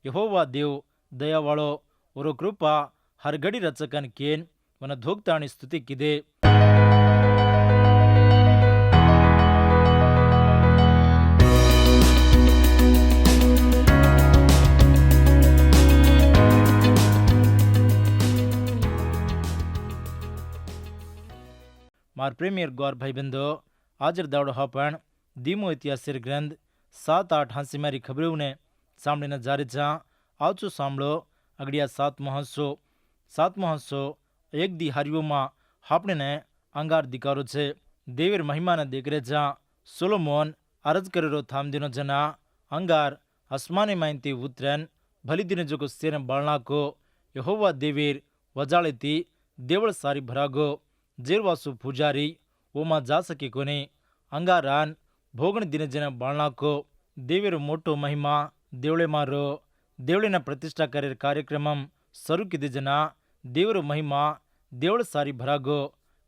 यहोवा देव दयावाळो और कृपा हर घड़ी रचकन केन वन धोक्ताणी स्तुति किदे। मार प्रेमियर गौर भाई बंदो हाजिर दावड़ो हापण धीमो इतिहास ग्रंथ 7-8 हांसी मारी खबरों ने सामने न जारी जहाँ आवचो सामलो अगड़िया सातमो हंसो एक दी हरियो मां हापने ने अंगार दिकारो छे। देवीर महिमा ने देख जहाँ सोलोमोन अरज करेरो थाम दिनो जना अंगार आसमाने माइनती उतरन भली दिन जो को सेन बालना को यहोवा देवीर वजाले थी देवल सारी भरागो जेरवासु पुजारी ओमा जा सके कोने अंगारान भोगण दिन जन बालना को देवीर मोटो महिमा देवळे मारो देवळिನ प्रतिष्ठा करे कार्यक्रमम ಶುರು ಕಿದೆ ಜನ ದೇವರ महिमा देवळ सारी भरागो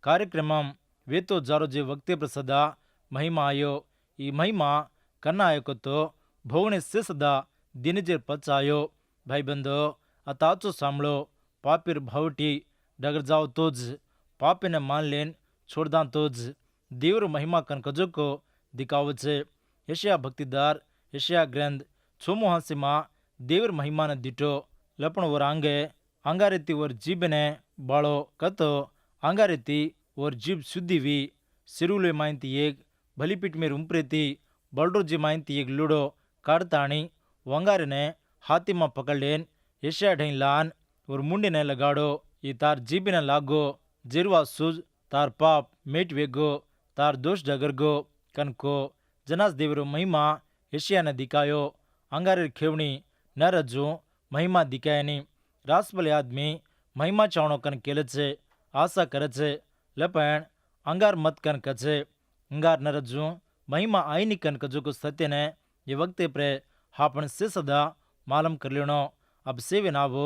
कार्यक्रमम वेतो जारो जे वक्ते प्रसदा महिमा आयो ई महिमा कन्ना आयो को तो भोगणे से सदा दिनजेर पचायो भाई बंदो अताचो सामलो पापिर भावटी डगर जाओ तोज पापे ने मान लेन छोड़दा तोज देवर महिमा कन कजो को दिखाव छे। यशया भक्तिदार यशया ग्रंथ 6 हांसे मां देवर महिमा ने दिटो लपण और आंगे अंगारेती और जीभ ने बाळो कतो अंगारेती और जीभ शुद्धि वी सिरुले माइनती एक भलीपीठ में उम्प्रेती बल्डो जी माइनती एक लूडो काटताणी वंगारे ने हाथी में पकड़ लेन यशया ढई लान और मुंडे ने लगाड़ो ये तार जीभ ने लागो जेरवा सुज तार पाप मेट वेगो तार दोष डगरगो कनको जनास देवरो महिमा यशया ने दिखायो अंगारे खेवणी न रजू महिमा दिखायनी रासबले आदमी महिमा चावणो कन केले छे आशा करे छे लपण अंगार मत कन कछे अंगार न रजू महिमा आईनी कन कजो को सत्य ने ये वक्ते प्रे हापण से सदा मालूम कर लेनो। अब सेवे नावो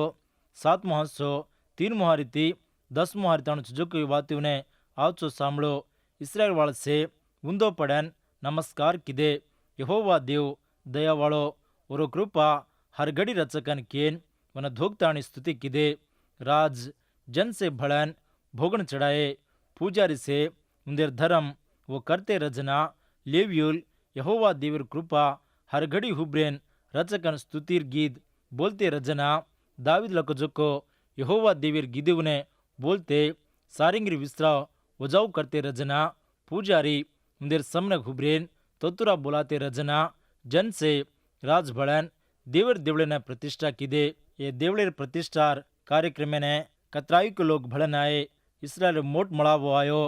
7मो हंसो 3 मुहारीती 10 मुहारी ताणु जो कोई बाती ने आवचो सांभळो इस्राएल वाल से उंदो पड़न नमस्कार किदे यहोवा देव दयावाळो और कृपा हर घड़ी रचकन केन वन धोक्ताणी स्तुति किदे। राज जन से भड़न भोगन चढ़ाए पूजारी से उंदेर धर्म वो करते रजना लेव्युल यहोवा देवर कृपा हर घड़ी हुब्रेन रचकन स्तुतिर गीत बोलते रजना दाविद लकजको यहोवा देवर गीदेवने बोलते सारिंगिर विस्राव वजाऊ करते रजना पूजारी उंदेर समन हुब्रेन तोतुरा बोलाते रजना जन से राज भड़न देवर देवले ने प्रतिष्ठा किदे। ये देवलेर प्रतिष्ठार कार्यक्रम ने कतराई के लोग भड़न आए इसराइल मोट मड़ावो आयो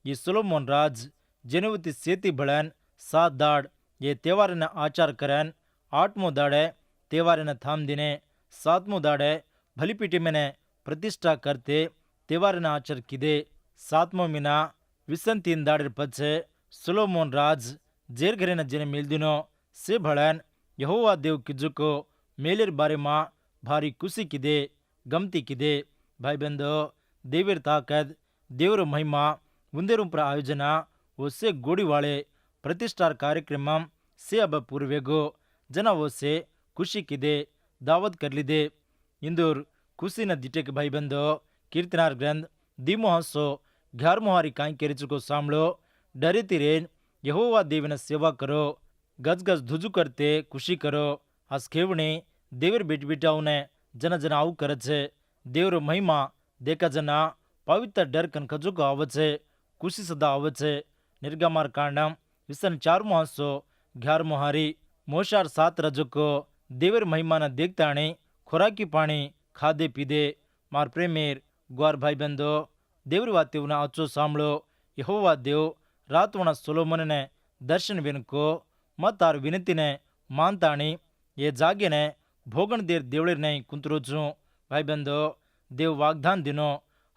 ये सोलोमोन राज जनवती सेती भड़न 7 दाड़ ये त्योहार ने आचार करन 8मो दाड़े त्योहार ने थाम दिने 7मो दाड़े भलीपीटी में ने प्रतिष्ठा करते त्योहार ने आचार किदे। 7मो महीना 23 दाड़े पछे सोलोमोन राज जेर घरे ने जने मिल दिनो से भड़न यहोवा देव किजु को मेलेर बारे मां भारी खुशी किदे गमती किदे। भाई बंदो देवर ताकत देवर महिमा उंदेर पर आयोजना वो से गोड़ी वाले प्रतिष्ठार कार्यक्रम से अब पूर्वेगो जना वो से खुशी किदे दावत कर लीदे इंदूर खुशी न दिटे के भाई बंदो कीर्तनार ग्रंथ 10 हंसो 11 हारी काई केरिच को सांभळो डरे तिरेन यहोवा देव ने सेवा करो गजगज धुजु करते खुशी करो हस खेवणी देवर बेट बेटाओं ने जन जन आऊ करे छे देवर महिमा देखा जना पवित्र डर कन खजो को आवे छे खुशी सदा आवे छे। निर्गमार कांडम विसन 4 हंसो 11 हारी मोशार 7 रजो को देवर महिमा ने देखताणी खुराकी पानी खादे पीदे। मार प्रेमेर ग्वार भाई बंदो देवर वाते उना आचो सांभळो यहोवा देव रात वना सोलोमन ने दर्शन विन को मत तार विनती ने मानताणी ये जागे ने भोगण देर देवळे नहीं कुंतरो छू। भाई बंदो देव वाग्दान दिनो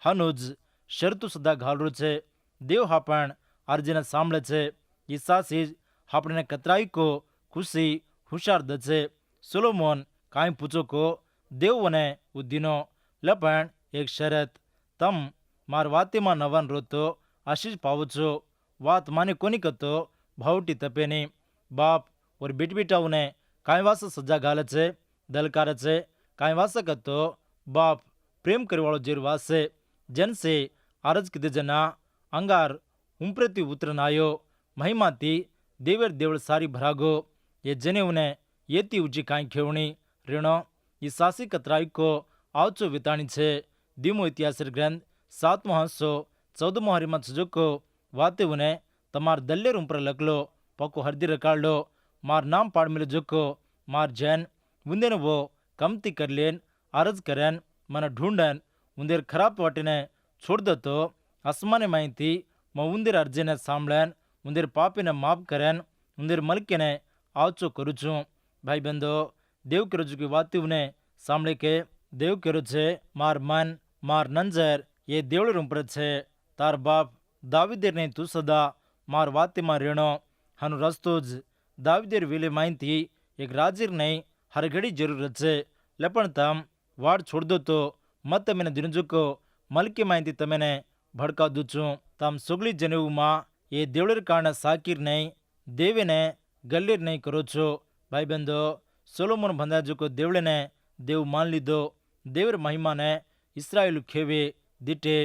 हनुज शर्तु सदा घालरो छे देव हापण अर्जन सांभळे छे ये सासीज हापणे कतराई को खुशी हुशार दछे। सोलोमोन काई पूछो को देव वने उदिनो लपण एक शरत तम मार वाते मा नवन रोतो आशीष पावो छो वात माने कोनी कतो भावटी तपेनी बाप और बेट बेटाओं ने काई वास सजा घाले छे દલકારે છે. કાંઈ વાસક હતો બાપ પ્રેમ કરવાળો જેર વાસે જનસે આરજ કીધે જના અંગાર ઉંપરેથી ઉતરનાયો મહિમાથી દેવેર દેવળ સારી ભરાગો એ જનેવને એથી ઉજી કાંઈ ખેવણી રેણો ಈ ಸಾಸಿ ಕತ್ರಾಯಿಕೋ ಆಚು ವಿತಾಣಿ છે. ધીમો ઇતિહાસર ગ્રંથ 7મો હંસો 14મો હરીમાં સુજોકો વાತೆವುને તમાર દલ્લેર ઉપર લખલો પકો હરદી રકાળો માર નામ પાડમેલે જોકો માર જૈન ಮುಂದೆನ वो कमती कर लेन आरज करन मन ढूंढन उंदेर खराब वाटिने छोड़ दो तो आसमाने माहिती म उंदेर अर्जेने सांभळन उंदेर पापिने माफ करन उंदेर मलकेने आवचो करूचू. भाई बंदो देव करूचू की वातिवने सांभळे के देव करू छे मार मन मार नंजर ये देवळ रूपर छे तार बाप दावीदेर ने तू सदा मार वाते मार रेणो हनु रस्तो ज दावीदेर वेले माहिती एक राजीर नहीं हर घड़ी जरूरत છે. લપણ તમ વાડ છોડ દો તો મત તમેને દિનજુકો મલકી માહિતી તમેને ભડકા દઉં છું. તમ સુગલી જનેવુમાં એ દેવળર કારણે સાકીર નહીં દેવેને ગલ્લીર નહીં કરો છો. ભાઈબંધો સોલોમોન બંધાજુકો દેવળેને દેવ માન લીધો દેવર મહિમાને ઇસ્રાયેલ ખેવે દીટે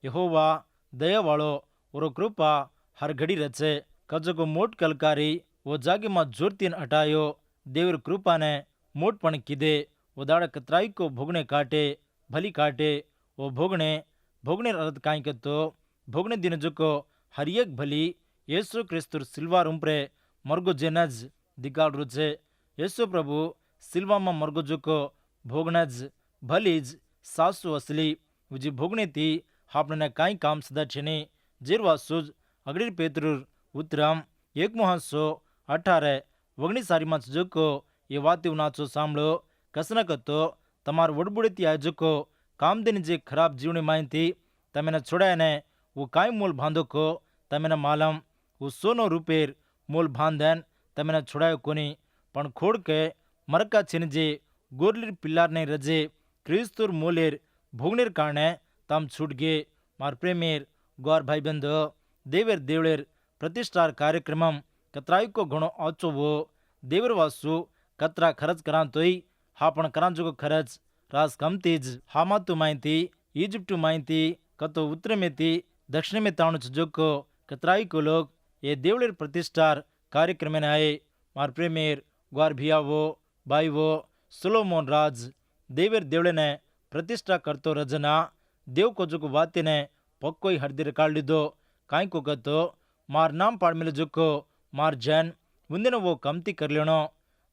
ಯೆಹೋವಾ ದಯವಾಳೋ ઓરો કૃપા હર ઘડી રચે કજકો મોટ કલકારી વો જાગીમાં જોરતીન હટાયો देवर कृपा ने मोटपण कीधे वो दाड़ा कतराई को भोगने काटे भली काटे वो भोगने अर्थ काई तो भोगने दिन जो को हर एक भली येसु क्रिस्तुर सिल्वार उम्प्रे मर्गो जेनज दिकाल रुचे येसु प्रभु सिल्वा में मर्गो जो को भोगनज भलीज सासु असली उजी भोगने थी आपने काई काम सदा छेनी जेरवा सुज अगड़ीर पेतरुर उत्तरम 1:18 વગણી સારીમાં જોકો એ વાતે નાચો સાંભળો કસનક હતો તમાર વડબુડેથી આયોજકો કામદેની જે ખરાબ જીવની માહિતી તમેને છોડાયને હું કાંઈ મોલ બાંધો કો તમેને માલમ હું સોનો રૂપેર મોલ બાંધન તમેને છોડાયો કોની પણ ખોડ કે મરકા છીને જે ગોરલીર પિલ્લારને રજે ક્રિસ્તુર મોલેર ભોગનેર કારણે તમ છૂટ ગે માર પ્રેમેર ગોર ભાઈબંધો દેવેર દેવળેર પ્રતિષ્ઠાર કાર્યક્રમમ कतराई को घणो आचो वो देवर वासु कतरा खर्च करा तोई हा पण करा जो खर्च रास कमतीज हामातु माहिती इजिप्टु माहिती कतो उत्तर में थी दक्षिण में ताणु जोको कतराई को लोग ये देवलेर प्रतिष्ठार कार्यक्रम में आए मार प्रेमेर ग्वार भियावो बाईवो सोलोमोन राज देवर देवले ने प्रतिष्ठा करतो रजना देव को जो वाते ने पक्कोई हरदिर काढ़ लीधो काई को कतो मार नाम पाड़ मिले जोको मार जैन ಮುಂದಿನ वो कमती कर लेनो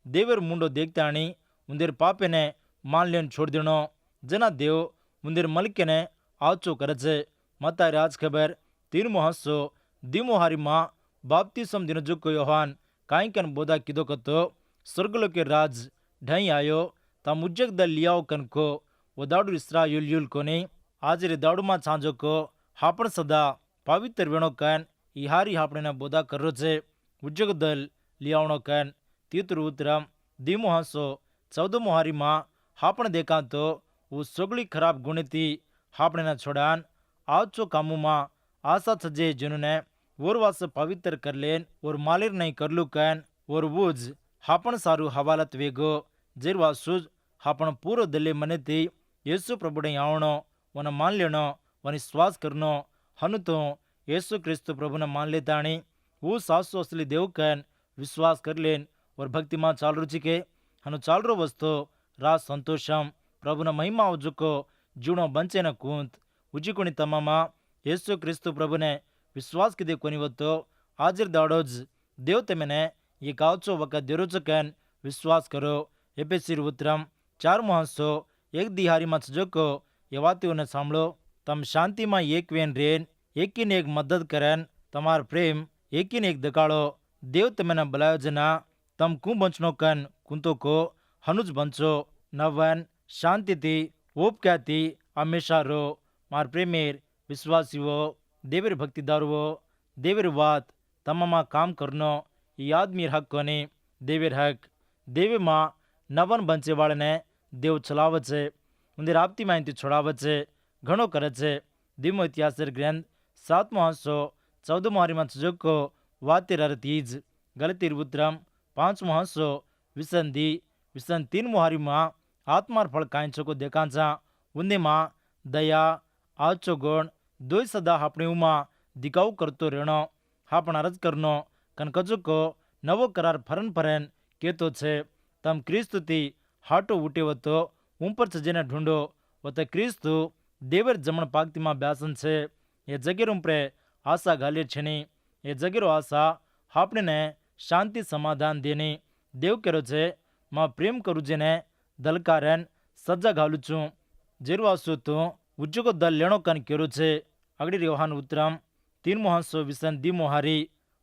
देवर मुंडो देखते आनी उंदेर पापे ने मान लेन छोड़ देनो जना देव उंदेर मलके ने आचो करे छे. मता राज खबर 3मो हंसो दीमो हारी मां बाप्तिस्म दिन जो को योहान काई कन बोधा कीधो कतो स्वर्गलो के राज ढई आयो ता मुज्जक दल लियाओ कन को वो दाड़ू इस्राएल युल कोनी आज रे दाड़ू मा छांजो को हापण सदा पवित्र वेणो कन इहारी हापणे ने बोधा करो छे उज्जक दल लियावणो कन तीतर उत्तरम धीमो हंसो 14मो हारी मां हापण देखा तो वो सगली खराब गुण थी हापणे ना छोड़ान आचो कामू मां आशा सजे जिन्होंने और वास पवित्र कर लेन और मालिर नहीं करलू कन और वूज हापण सारू हवालत वेगो जेर वासुज हापण पूरो दले मने थी येसु प्रभुडे आवणो वन मान लेनो वन विश्वास करनो हनु तो येसु क्रिस्तु प्रभु ने मान लेताणी वो सासु असली देव कन विश्वास कर लेन और भक्ति मां चाल रुचि के हनु चाल रो वस्तो राज संतोषम प्रभु न महिमा उजुको जीवनो बंचे न कूंत उजिकोनी तमामा येसु क्रिस्तु प्रभु ने विश्वास किदे कोनी वतो हाजिर दाड़ोज देव तमेने ये कावचो वका देरोचकन विश्वास करो. एपेसिर उत्तरम 4मो हंसो 1 दिहारी में जोको ये वातेओने सांभळो तम शांति में एक वेन रेन एकी ने एक मदद करन तमार प्रेम एकी ने एक दकाळो देव तमेने बलायो जना तम कु बंचनो कन कुंतो को हनुज बंचो नवन शांति थी ओपक्याती हमेशा रो. मार प्रेमेर विश्वासीवो देवर भक्तिदारुवो देवर वात तमामा काम करनो ये आदमी हक कोनी देवर हक देवे मां नवन बंचे वाले ने देव चलावे छे उंदे आपती माहिती छोड़ावे छे घणो करे छे. धीमो इतिहासर ग्रंथ 7मो हंसो 14मो हारी में जोको वातेर तीज गलतीर उत्तरम 5मो हंसो विसंधि विसन 3 मुहारी मां आत्मार फल कांचो को देखांचा उन्दी मां दया आचो गुण दोय सदा आपणी उमा दिखाऊ करतो रहणो आपण अर्ज करनो कन कजो को नवो करार फरन फरन केतो छे तम क्रिस्तु थी हाटो उठे वतो ऊपर सजेने ढूंढो वत क्रिस्तु देवर जमण पाक्ति मां ब्यासन छे ये जगेर उम्प्रे आशा घाले छेनी ये जगेरो आशा आपणे ने शांति समाधान देनी देव केरो छे मां प्रेम करू जेने दलकारन सज्जा घालू छू जेरू आसू तू उज्जो दल लेणो कन केरू छे अगड़ी योहान उत्तरम 3 मुहंसो विसन दी मोहारी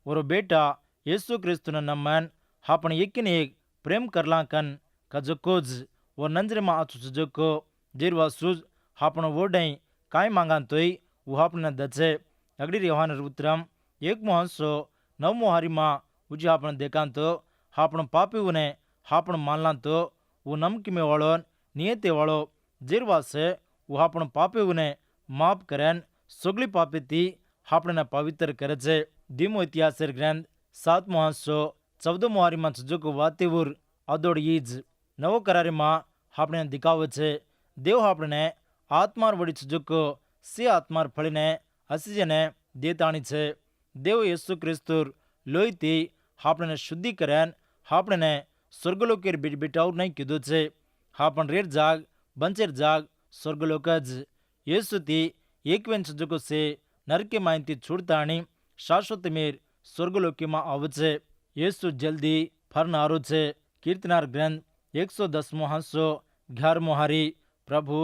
और बेटा येसु क्रिस्तु न नमन आपण एकिन एक प्रेम करला कन कजकोज और नंजरे मा आचु सजको जेरू आसू आपण वोडई काय मांगान तोय वो आपने दचे अगड़ी योहान उत्तरम 1 मुहंसो 9 मोहारी मा उजी आपण देखान तो आपण पापी ने आपण मानला तो वो नमकी में वालो नियते वालो जेरवासे वो आपण पापी ने माफ करन सगली पापी थी आपने पवित्र करे छे धीमो इतिहास ग्रंथ 7 मुहंसो 14 मोहारी मा जो वाते उर अदोड़ ईज नवो करारी मा आपने दिखावे छे देव आपने आत्मार वड़ी सुजुको से आत्मार फळीने हसीजने देताणी छे देव येसु क्रिस्तुर लोहीथी आपने शुद्धिकरण आपने स्वर्गलोकेर बिटावर नहीं कीधु छे आपन रेर जाग बंचेर जाग स्वर्गलोक ज येसुथी एकवेन सुजुको से नरके माहिती छूटताणी शाश्वत मेर स्वर्गलोकी में आवे छे येसु जल्दी फरनारो छे कीर्तनार ग्रंथ 110 मुहंसो 11 मोहारी प्रभु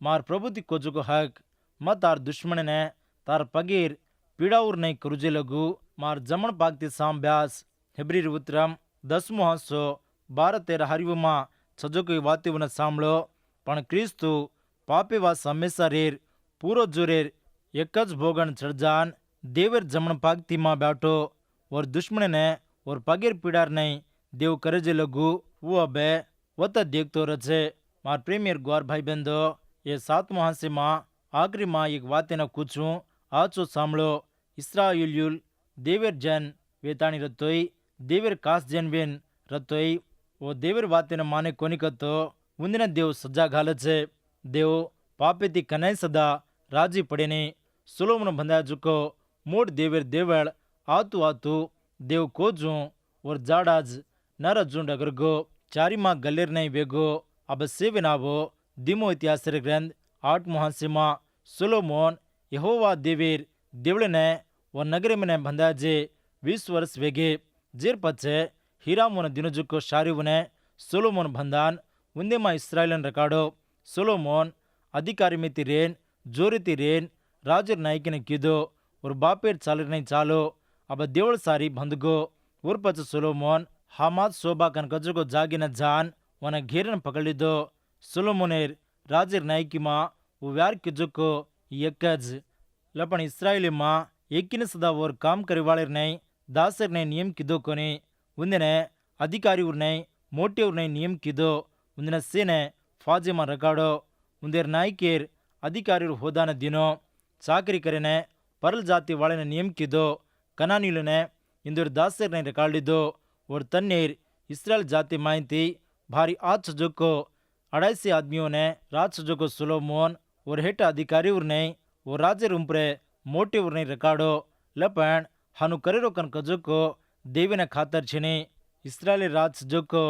मार प्रभु थी कोजुको हक म तार दुश्मन ने तार पगीर पीड़ाउर नहीं करुजे लगू मार जमण पागती सांभ्यास हेब्री उत्तरम 10 मुहंसो 12-13 हरिवमा छजोको वाती वन सांभळो पण क्रिस्तु पापे वास हमेशा रेर पूरो जोरेर एक ज भोगन चढ़जान देवर जमण पागती मां बैठो और दुश्मन ने और पगीर पीड़ार नहीं देव करे जे लगू वो अबे वत देखतो रहे मार प्रेमियर ग्वार भाई बंदो ये 7 मुहांसे मां आखिरी मां एक वाते न कुछू आचो सांभळो इस्राएलियुल देवर जन वेताणी रतोई देवर कास जन वेन रतोई वो देवर वाते न माने कोनी कतो उन्दिन देव सजा घाले छे देव पापे थी कनाई सदा राजी पड़े ने सुलोमन बंधा जुको मोट देवर देवल आतु आतु देव कोजू और जाड़ाज नर जुंड अगरगो चारी मां गलेर नहीं वेगो अब सेविनावो दिमो इतिहास ग्रंथ 8 मुहांसे मां सुलोमोन यहोवा देवीर देवले ने व नगरे में बंधा जे 20 वर्ष वेगे जेर पचे हीरामोन दिनजुको शारीवने सुलोमोन बंधान उन्दे मां इस्राएलन रकाडो सुलोमोन अधिकारी में रेन जोरी रेन राजर नायक ने कीधो और बापेर चालर नहीं चालो अब देवल सारी बंधगो और पच सुलोमोन हामाद शोभा कन कजको जागी न जान वन घेरन पकड़ दो सुलोमोनेर राजर नायकी मां व्यार किजुको यकज लपन इस्राएली मां एकिन सदा और काम करे वाले नहीं दासर ने नियम कीधो कोनी उन्देने अधिकारी उर नहीं मोटे उर नहीं नियम कीधो उन्देने सेने फाजे मां रकाडो उन्देर नायकेर अधिकारी होदा न दिनो चाकरी करे ने परल जाति वाले ने नियम कीधो कनानील ने इंदुर दासर ने रकाड़ दो और तन्नेर इस्राएल जाति मायती भारी आज सजोको 250 आदमियों ने राज सजोको सुलोमोन और हेटा अधिकारी उर नहीं और राजे उम्प्रे मोटे उर नहीं रकाड़ो लपन हनु करेरो कन कजोको देवी ने खातर छिनी इस्राएली राज सजोको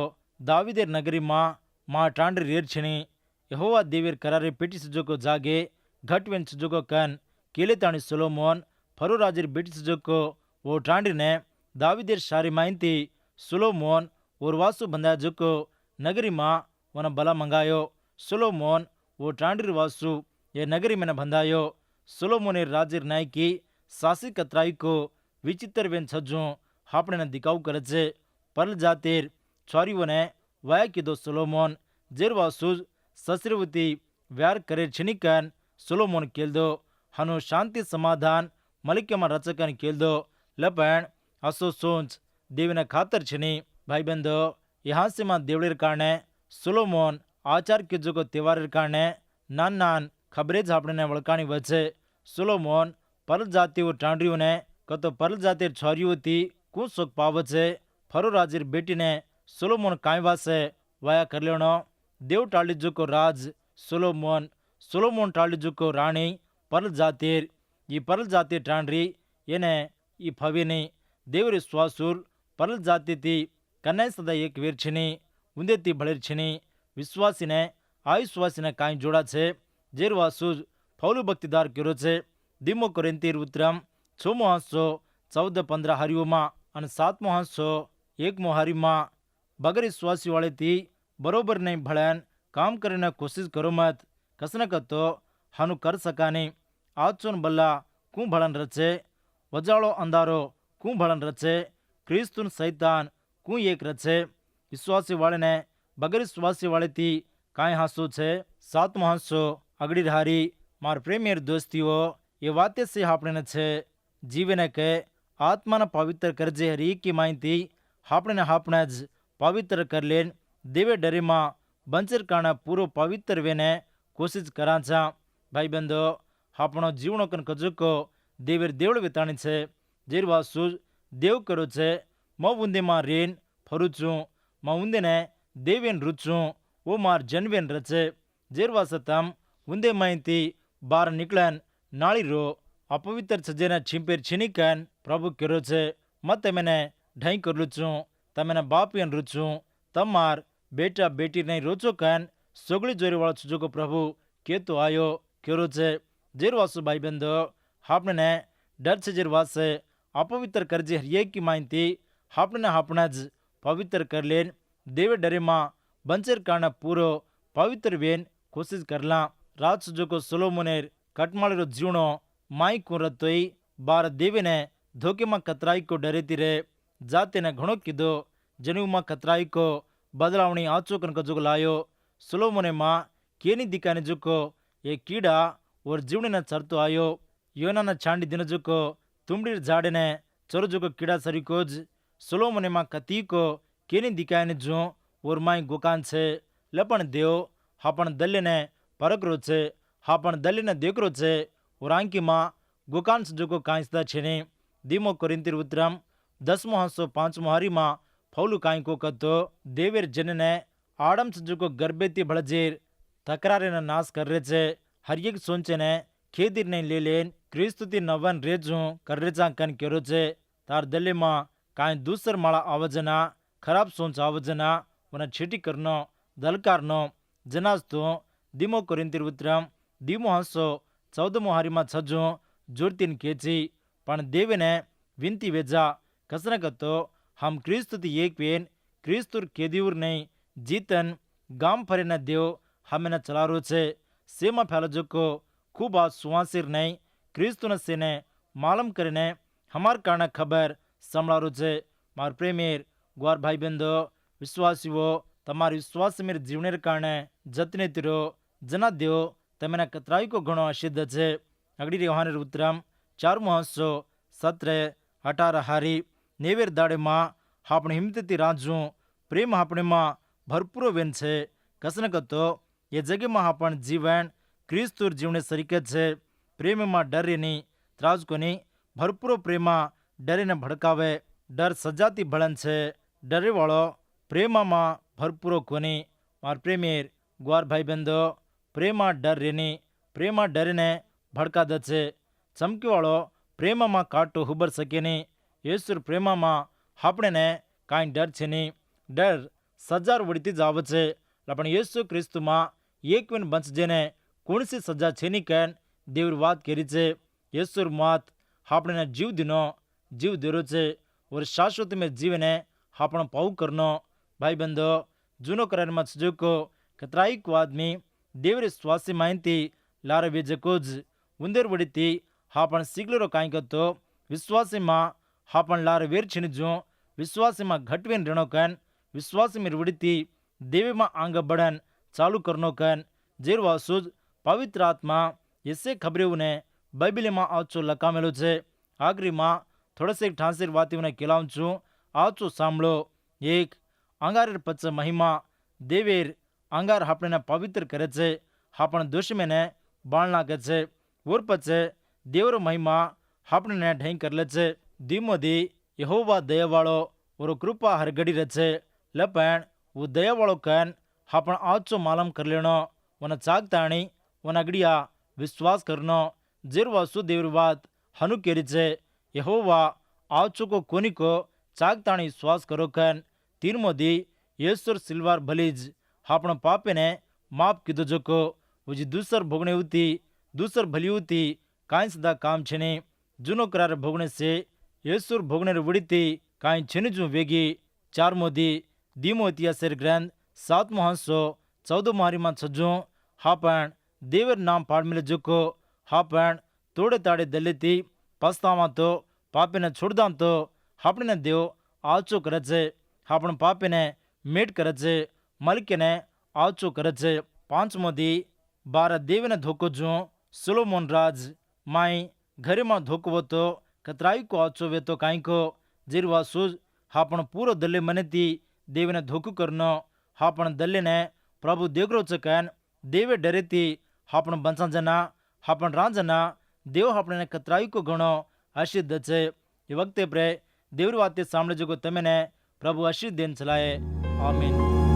दावीदेर नगरी मां टांडरी रेर छिनी यहोवा देवीर करारे पेटी सजोको जागे घटवेन सजोको कन केले ताणी सुलोमोन फरो राजेर बेटी सजोको वो टांडरी ने दावीदेर शारी मायती सुलोमोन और वासु बंधा जोको नगरी मां वन बला मंगायो सुलोमोन वो टांडरी वासु ये नगरी में बंधायो सुलोमोनेर राजेर नायकी सासी कतराई को विचित्र वेन छज्जू हापने ने दिखाऊ करे छे परल जातेर छारीओ ने वाया कीधो सुलोमोन जेर वासु ससरवती व्यार करे छिनिकन सुलोमोन केल्दो हनु शांति समाधान मलिक्यमा रचकन केल्दो लपन असो सोच देविना खातर छिनी भाई बंदो यहाँ से मां देवड़ेर कारणे सुलोमोन आचार के जो त्यौहार कारणे नान नान खबरें झापने वड़कानी वचे सुलोमोन परल जाति और टांडरियों ने कतो परल जातिर छोरियों थी कु सुख पावे छे फरो राजेर बेटी ने सुलोमोन कांई वासे वाया करलेणो देव टाळिजुको राज ಸೊಲೊಮೋನ್ ಸೊಲೊಮೋನ್ ಟಾಳಿಜುಕ್ಕೋ ರಾಣಿ ಪರ್ಲ್ ಜಾತೀರ್ ಈ ಪರ್ಲ್ ಜಾತಿ ಟಾಣ್ರಿ ಏನೇ ಈ ಫವಿನಿ ದೇವರಿ ಶ್ವಾಸೂರ್ ಪರ್ಲ್ ಜಾತಿ ಕನ್ನೈಸದ ಏಕ್ વીરછಿની ઉંદેતી ભળેરછિની વિશ્વાસીને આયુશ્વાસીને કાંઈ જોડા છે જેરવાસુ ફૌલું ભક્તિદાર કર્યો છે ધીમો કોરિંતીર ઉત્તરમ 6મો હાંસો 14-15 હારીઓમાં અને 7મો હાંસો 1મો હારીમાં બગર વિશ્વાસી વાળેથી બરોબર નહીં ભળેન काम કરીને કોશિશ કરો મત કસને કતો હાનું કર સકાની આચોન બલ્લા કું ભળન રચે વજાળો અંધારો કું ભળન રચે ક્રિસ્તુન સૈતાન કું એક રચે વિશ્વાસી વાળેને બગર વિશ્વાસી વાળેથી કાંઈ હાંસો છે 7મો હાંસો અગડી હારી માર પ્રેમિયર દોસ્તીઓ એ વાતે સે આપણને છે જીવને કે આત્માને પવિત્ર કરજે હરી કી માહિતી આપણે આપણે જ પવિત્ર કરી લેન દેવે ડરીમાં બંચર કારણે પૂરો પવિત્ર વેને કોશિશ કરા છા ભાઈ બંધો આપણો જીવનો કન કજુકો દેવેર દેવળ વિતાણી છે જેરવાસુ દેવ કરો છે મ ઉંદેમાં રેન ફરું છું મ ઉંદેને દેવેન રૂચું ઓ માર જનવેન રચે જેરવાસતમ ઉંદે માહિતી બહાર નીકળન નાળી રો અપવિત્ર સજેને છીંપેર છીનીકન પ્રભુ કર્યો છે મત મને ઢાઈ કરલું છું તમેને બાપિયન રૂચું તમાર બેટા બેટી નહીં રોચો કાન સોગળી જોરીવાળો છુજોકો પ્રભુ કેતો આયો કેરો છે જેરવાસુ ભાઈ બંધો આપણે ડર છે જેરવાસે અપવિત્ર કરજે હરિયે કી માહિતી આપણે જ પવિત્ર કર લેન દેવે ડરેમાં બંચર કારણે પૂરો પવિત્ર વેન કોશિશ કરલા રાજ સુજોકો સોલોમોનેર કટમાળીરો જીવણો માઈ કુરતોઈ બાર દેવેને ધોકેમાં કતરાઈ કો ડરેતી રે જાતેને ઘણો કીધો જનુમાં કતરાઈ કો બદલાવણી આચોકન કજુકો લાયો સોલોમોને માં કેની દિકાને જુકો એ કીડા ઓર જીવણીને ચરતો આયો યોનાના છાંડી દિન જુકો તુંબડીર ઝાડને ચરજુકો કીડા સરીકો જ સોલોમોને માં કતીકો કેની દિકાને જો ઓર માય ગોકાન છે લપણ દેવ હાપણ દલ્યને પરકરો છે હાપણ દલ્યને દેકરો છે ઓર આંકીમાં ગોકાન જુકો કાંસતા છે ને ધીમો કોરિંતીર ઉત્તરમ 10મો હાંસો 5મો હારીમાં ફૌલું કાંઈ કો કતો દેવેર જનને આડમ સજુકો ગર્ભેથી ભળજેર તકરારેના નાશ કરે છે હરિયેક સોંચેને ખેદીર નહીં લે લેન ક્રિસ્તુથી નવન રેજું કરરેચા કન કર્યો છે તાર દલ્યમાં કાંઈ દૂસર માળા આવજના ખરાબ સોંચ આવજના મને છીટી કરનો દલકારનો જનાસ તો ધીમો કોરિંતીર ઉત્તરમ ધીમો હાંસો 14મો હારીમાં છજું જોરતીન કેચી પણ દેવેને વિનતી વેજા કસને કતો हम क्रिस्तुति एक पेन क्रिस्तुर केदीवर नहीं जीतन गाम फरेना देव हमें चलारो छे सेमा फैलजो को खूब आज सुवासिर नहीं क्रिस्तुन सेने मालूम करने हमार कारण खबर संभळारो छे मार प्रेमेर ग्वार भाई बंधो विश्वासीओ तमार विश्वास मेरे जीवनेर कारण जतने तिरो जना देव तमेना कतराई को घणो असिद्ध छे अगड़ी योहानेर उत्तरम 4मो हांसो 17-18 हारी નેવેર દાડેમાં આપણે હિંમતથી રાંધશું પ્રેમ આપણેમાં ભરપૂરો વેન છે કસને કતો એ જગ્યામાં આપણ જીવન ક્રિસ્તુર જીવને સરીકે છે પ્રેમમાં ડરેની ત્રાજકોની ભરપૂરો પ્રેમા ડરેને ભડકાવે ડર સજાતી ભળન છે ડરેવાળો પ્રેમામાં ભરપૂરો કોની માર પ્રેમેર ગ્વાર ભાઈ બંધો પ્રેમા ડર રેની પ્રેમા ડરેને ભડકા દે છે ચમકીવાળો પ્રેમામાં કાંટો હુબર શકે નહીં యేసు ప్రేమમાં આપણને કાંઈ ડર છે નહીં ડર સજા વળતી જ આવે છે પણ యేసు ક્રિસ્તુમાં એકવીન બંચજેને કુણસી સજા છે નહીં કેન દેવર વાત કરી છે యేసు માત આપણને જીવ દીનો જીવ દેરો છે ઓર શાશ્વત મેં જીવને આપણો પાઉ કરનો ભાઈ બંધો જૂનો કરારમાં સજોકો કતરાઈક આદમી દેવરે સ્વાસી માહિતી લારે વેજકો જ ઉંદર વડીતી આપણ શીખલેરો કાંઈ કતો વિશ્વાસીમાં हापण लार वेर छिणजो विश्वास में घटवेन रणो कन विश्वास में रुड़ती देवे में आंग बढ़न चालू करनो कन जेरवासुज पवित्र आत्मा ऐसे खबरें ने बाइबिल में आचो लकामेलो छे आखरी में थोड़ा से ठांसेर वाती ने केलाऊं छू आचो सांभळो एक अंगारेर पच महिमा देवेर अंगार आपने पवित्र करे छे हापण दुश्मने बाण नाखे छे और पचे देवर महिमा आपने ढई कर ले छे धीमो धी यहोवा दयावाळो और कृपा हरगड़ी रचे लपण वो दया वालों कैन हापण आजचो मालम कर लेणो वन चाकताणी वन अगडिया विश्वास करनो जेर वासु देवरी बात हनु केरीचे यहोवा आजचो को कोनी को चाकताणी विश्वास करो कैन तीन मोदी येसुर सिल्वार भलीज हापण पापे ने माफ कीधो जोको वजी दूसर भोगणे होती दूसर भली होती काई सदा काम छेने जुनो करार भोगणे से येसुर भोगणे वड़ीती काई छेने जू वेगी चार मोदी दीमो इतिहासेर ग्रंथ 7:14 मारीमा छज्जो हापण देवर नाम पाड़ मिले जोको हापण तोड़े ताड़े दलेती पछतावा तो पापे ने छोड़दा तो हापणे ने देव आचो करे छे हापण पापे ने मेट करे छे मलके ने आचो करे छे पांचमो दी 12 देव ने धोको जो सोलोमोन राज माई घरे में धोको तो कतराई को आचो वे तो काई को जिरवा सूज हापण पूरो दल्ले मने ती देव ने धोको करनो हापण दल्ले ने प्रभु देवरो चकन देवे डरे ती हापण बंसा जना हापण राजना देव हापणे ने कतराई को गणो आशीष दे ये वक्ते प्रे देवर वाते सामने जो तमें ने प्रभु आशीष देन चलाए आमीन।